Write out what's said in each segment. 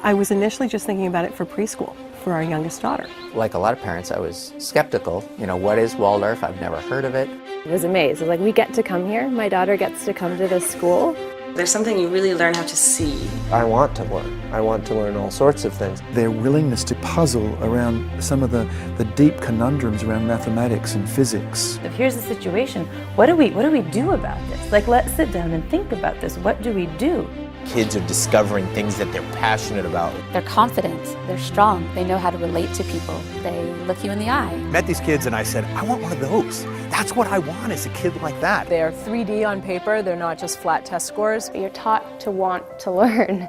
I was initially just thinking about it for preschool, for our youngest daughter. Like a lot of parents, I was skeptical. You know, what is Waldorf? I've never heard of it. I was amazed. I was like, we get to come here. My daughter gets to come to this school. There's something you really learn how to see. I want to learn. I want to learn all sorts of things. Their willingness to puzzle around some of the deep conundrums around mathematics and physics. If here's the situation, what do we do about this? Like, let's sit down and think about this. What do we do? Kids are discovering things that they're passionate about. They're confident, they're strong, they know how to relate to people, they look you in the eye. Met these kids and I said, I want one of those. That's what I want, is a kid like that. They're 3D on paper, they're not just flat test scores. You're taught to want to learn.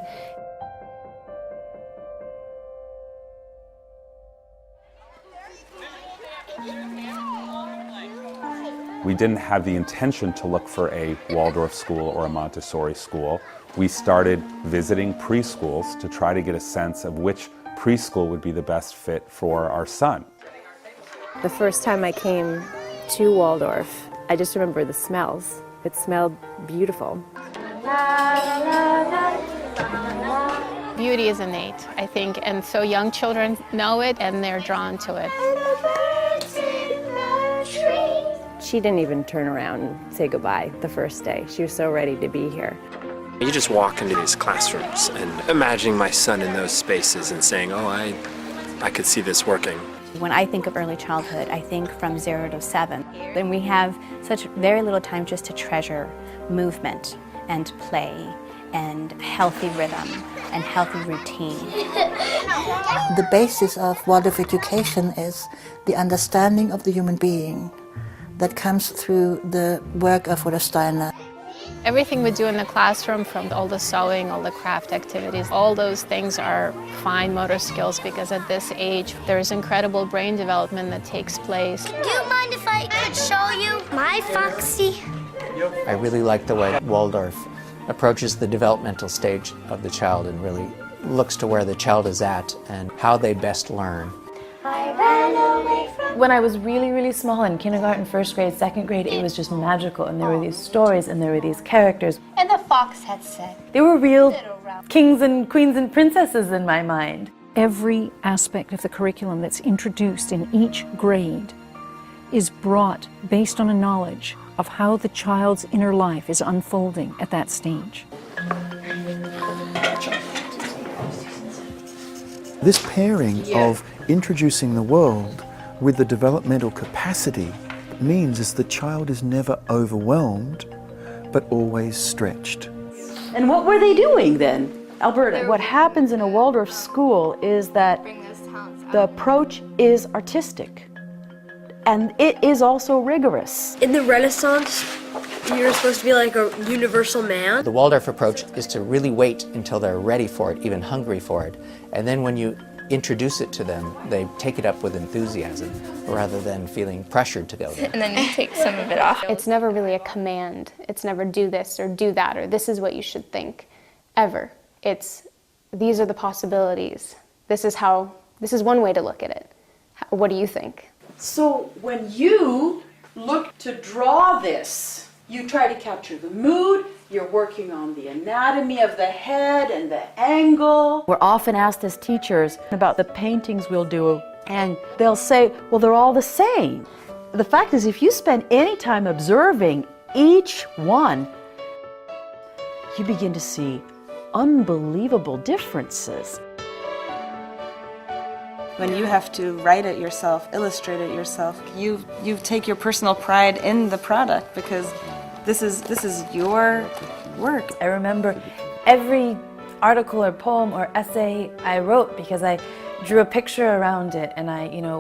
We didn't have the intention to look for a Waldorf school or a Montessori school. We started visiting preschools to try to get a sense of which preschool would be the best fit for our son. The first time I came to Waldorf, I just remember the smells. It smelled beautiful. Beauty is innate, I think, and so young children know it and they're drawn to it. She didn't even turn around and say goodbye the first day. She was so ready to be here. You just walk into these classrooms and imagining my son in those spaces and saying, oh, I could see this working. When I think of early childhood, I think from 0 to 7. Then we have such very little time just to treasure movement and play and healthy rhythm and healthy routine. The basis of Waldorf education is the understanding of the human being that comes through the work of Rudolf Steiner. Everything we do in the classroom, from all the sewing, all the craft activities, all those things are fine motor skills, because at this age there's incredible brain development that takes place. Do you mind if I could show you my Foxy? I really like the way Waldorf approaches the developmental stage of the child and really looks to where the child is at and how they best learn. I ran away from... When I was really, really small, in kindergarten, first grade, second grade, it was just magical, and there were these stories and there were these characters. And the fox had said... They were real kings and queens and princesses in my mind. Every aspect of the curriculum that's introduced in each grade is brought based on a knowledge of how the child's inner life is unfolding at that stage. This pairing of introducing the world with the developmental capacity means is the child is never overwhelmed, but always stretched. And what were they doing then, Alberta? What happens in a Waldorf school is that the approach is artistic, and it is also rigorous. In the Renaissance, you're supposed to be like a universal man. The Waldorf approach is to really wait until they're ready for it, even hungry for it, and then when you introduce it to them, they take it up with enthusiasm rather than feeling pressured to go there. And then you take some of it off. It's never really a command. It's never do this or do that or this is what you should think, ever. It's these are the possibilities. This is one way to look at it. What do you think? So when you look to draw this, you try to capture the mood, you're working on the anatomy of the head and the angle. We're often asked as teachers about the paintings we'll do, and they'll say, well, they're all the same. The fact is, if you spend any time observing each one, you begin to see unbelievable differences. When you have to write it yourself, illustrate it yourself, you take your personal pride in the product, because this is your work. I remember every article or poem or essay I wrote because I drew a picture around it, and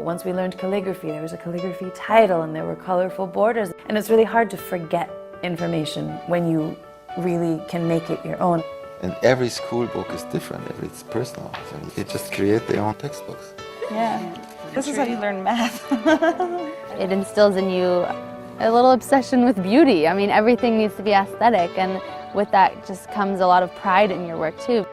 once we learned calligraphy, there was a calligraphy title and there were colorful borders, and it's really hard to forget information when you really can make it your own. And every school book is different, it's personal. So they just create their own textbooks. Yeah, this is how you learn math. It instills in you a little obsession with beauty. I mean, everything needs to be aesthetic, and with that just comes a lot of pride in your work too.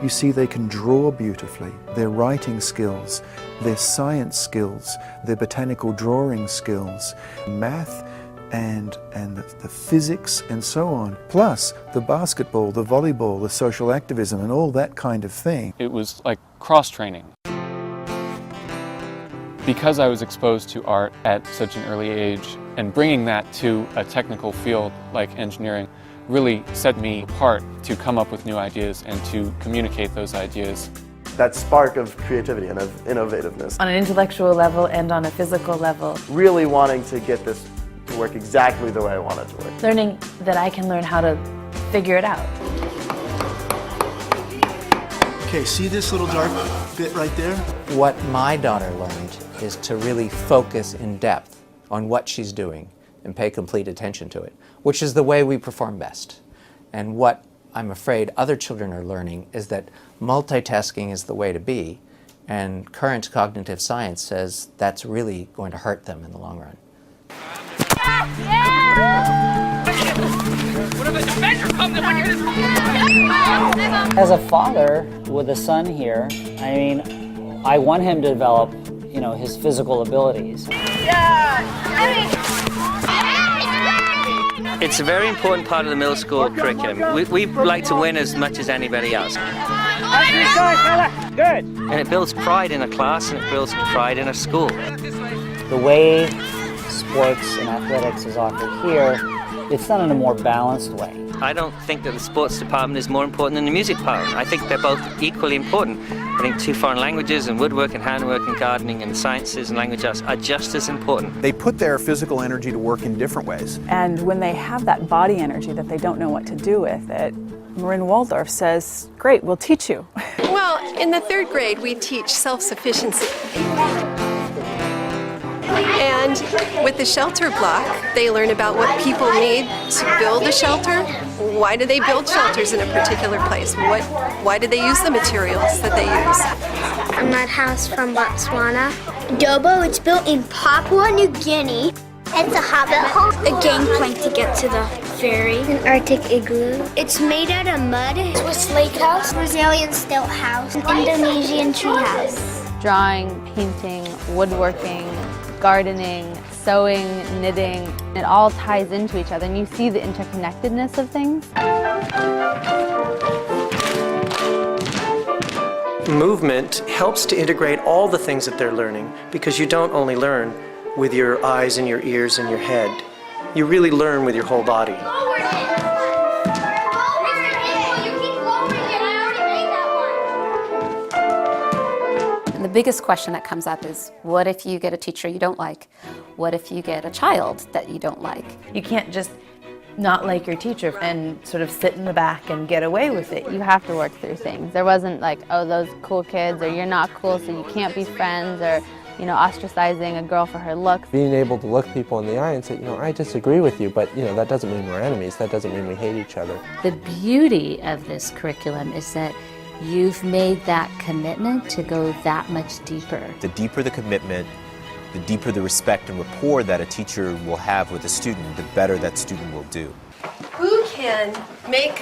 You see, they can draw beautifully, their writing skills, their science skills, their botanical drawing skills. Math and the physics and so on, plus the basketball, the volleyball, the social activism and all that kind of thing. It was like cross-training. Because I was exposed to art at such an early age, and bringing that to a technical field like engineering really set me apart to come up with new ideas and to communicate those ideas. That spark of creativity and of innovativeness. On an intellectual level and on a physical level. Really wanting to get this to work exactly the way I want it to work. Learning that I can learn how to figure it out. Okay, see this little dark bit right there? What my daughter learned is to really focus in depth on what she's doing and pay complete attention to it, which is the way we perform best. And what I'm afraid other children are learning is that multitasking is the way to be, and current cognitive science says that's really going to hurt them in the long run. As a father with a son here, I mean, I want him to develop, you know, his physical abilities. It's a very important part of the middle school curriculum. We like to win as much as anybody else. Good. And it builds pride in a class and it builds pride in a school. The way sports and athletics is offered here, it's done in a more balanced way. I don't think that the sports department is more important than the music department. I think they're both equally important. I think 2 foreign languages and woodwork and handwork and gardening and sciences and language arts are just as important. They put their physical energy to work in different ways. And when they have that body energy that they don't know what to do with it, Marin Waldorf says, great, we'll teach you. Well, in the 3rd grade, we teach self-sufficiency. And with the shelter block, they learn about what people need to build a shelter. Why do they build shelters in a particular place? Why do they use the materials that they use? A mud house from Botswana. Dobo, it's built in Papua New Guinea. It's a hobbit hole. A gangplank to get to the ferry. An Arctic igloo. It's made out of mud. Swiss lake house. Brazilian stilt house. An Indonesian tree house. Drawing, painting, woodworking, gardening, sewing, knitting, it all ties into each other and you see the interconnectedness of things. Movement helps to integrate all the things that they're learning because you don't only learn with your eyes and your ears and your head. You really learn with your whole body. The biggest question that comes up is, what if you get a teacher you don't like? What if you get a child that you don't like? You can't just not like your teacher and sort of sit in the back and get away with it. You have to work through things. There wasn't like, oh, those cool kids, or you're not cool so you can't be friends, or ostracizing a girl for her looks. Being able to look people in the eye and say, I disagree with you, but that doesn't mean we're enemies. That doesn't mean we hate each other. The beauty of this curriculum is that you've made that commitment to go that much deeper. The deeper the commitment, the deeper the respect and rapport that a teacher will have with a student, the better that student will do. Who can make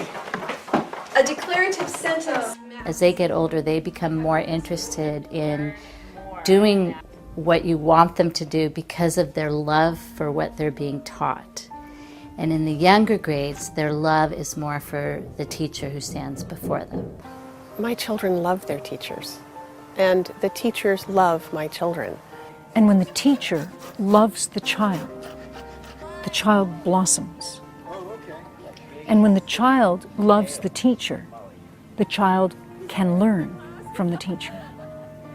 a declarative sentence? As they get older, they become more interested in doing what you want them to do because of their love for what they're being taught. And in the younger grades, their love is more for the teacher who stands before them. My children love their teachers, and the teachers love my children. And when the teacher loves the child blossoms. And when the child loves the child can learn from the teacher.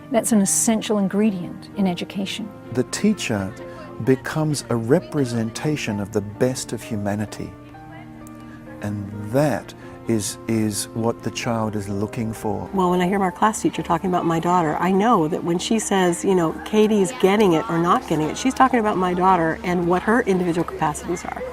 That's an essential ingredient in education. The teacher becomes a representation of the best of humanity. And that is what the child is looking for. Well, when I hear our class teacher talking about my daughter, I know that when she says, Katie's getting it or not getting it, she's talking about my daughter and what her individual capacities are,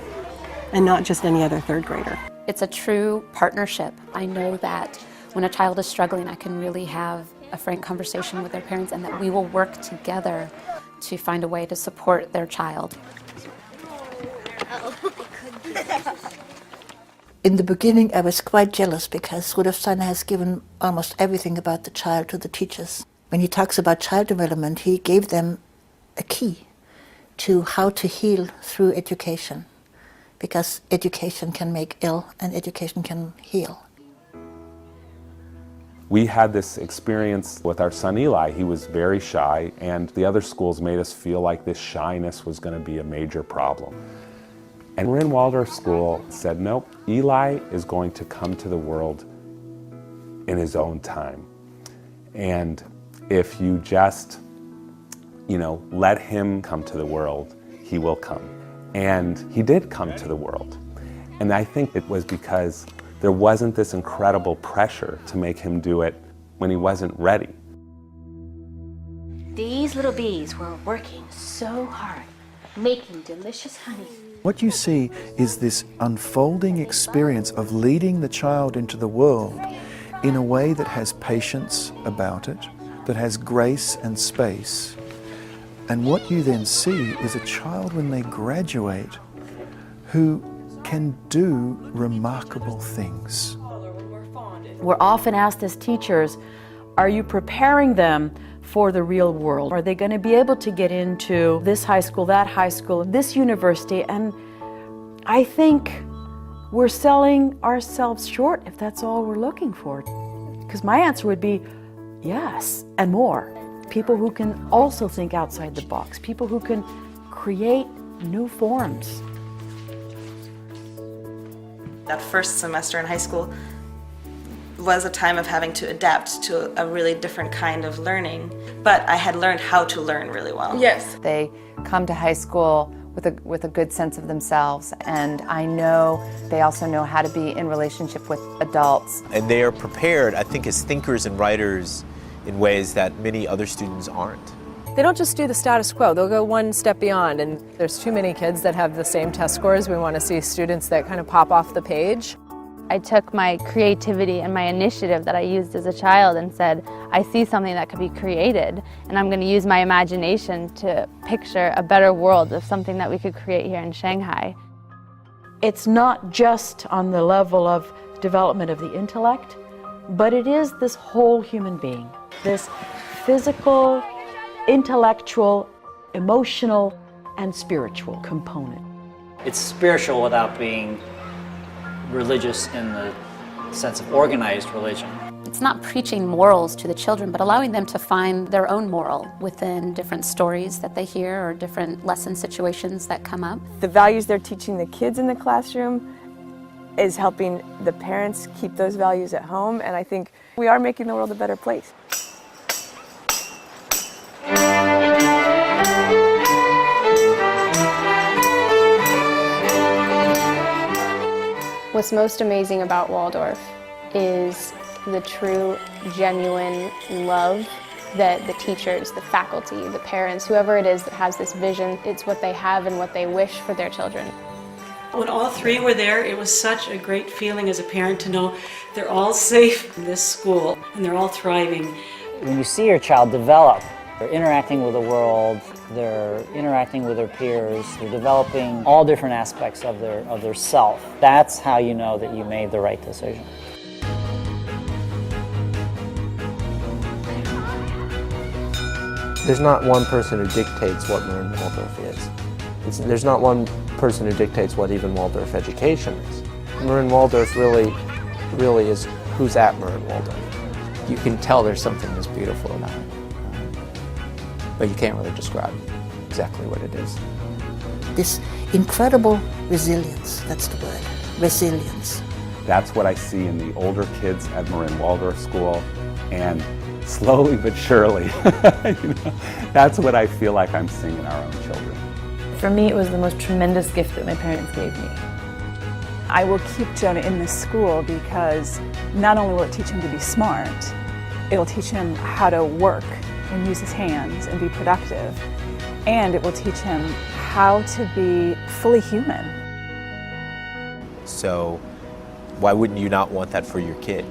and not just any other 3rd grader. It's a true partnership. I know that when a child is struggling, I can really have a frank conversation with their parents, and that we will work together to find a way to support their child. In the beginning, I was quite jealous because Rudolf Steiner has given almost everything about the child to the teachers. When he talks about child development, he gave them a key to how to heal through education, because education can make ill and education can heal. We had this experience with our son Eli. He was very shy, and the other schools made us feel like this shyness was going to be a major problem. And Marin Waldorf School said, nope, Eli is going to come to the world in his own time. And if you just, let him come to the world, he will come. And he did come to the world. And I think it was because there wasn't this incredible pressure to make him do it when he wasn't ready. These little bees were working so hard, making delicious honey. What you see is this unfolding experience of leading the child into the world in a way that has patience about it, that has grace and space. And what you then see is a child when they graduate who can do remarkable things. We're often asked as teachers, are you preparing them for the real world? Are they going to be able to get into this high school, that high school, this university? And I think we're selling ourselves short if that's all we're looking for. Because my answer would be yes, and more. People who can also think outside the box, people who can create new forms. That first semester in high school was a time of having to adapt to a really different kind of learning, but I had learned how to learn really well. Yes. They come to high school with a good sense of themselves, and I know they also know how to be in relationship with adults. And they are prepared, I think, as thinkers and writers in ways that many other students aren't. They don't just do the status quo, they'll go one step beyond, and there's too many kids that have the same test scores. We want to see students that kind of pop off the page. I took my creativity and my initiative that I used as a child and said, I see something that could be created, and I'm going to use my imagination to picture a better world of something that we could create here in Shanghai. It's not just on the level of development of the intellect, but it is this whole human being, this physical, intellectual, emotional, and spiritual component. It's spiritual without being religious in the sense of organized religion. It's not preaching morals to the children, but allowing them to find their own moral within different stories that they hear or different lesson situations that come up. The values they're teaching the kids in the classroom is helping the parents keep those values at home, and I think we are making the world a better place. What's most amazing about Waldorf is the true, genuine love that the teachers, the faculty, the parents, whoever it is that has this vision, it's what they have and what they wish for their children. When all three were there, it was such a great feeling as a parent to know they're all safe in this school and they're all thriving. When you see your child develop, they're interacting with the world, they're interacting with their peers, they're developing all different aspects of their self. That's how you know that you made the right decision. There's not one person who dictates what Marin Waldorf is. There's not one person who dictates what even Waldorf education is. Marin Waldorf really is who's at Marin Waldorf. You can tell there's something that's beautiful about it, but you can't really describe exactly what it is. This incredible resilience, that's the word, resilience. That's what I see in the older kids at Marin Waldorf School, and slowly but surely, that's what I feel like I'm seeing in our own children. For me, it was the most tremendous gift that my parents gave me. I will keep Jonah in this school because not only will it teach him to be smart, it will teach him how to work and use his hands and be productive, and it will teach him how to be fully human. So why wouldn't you not want that for your kid?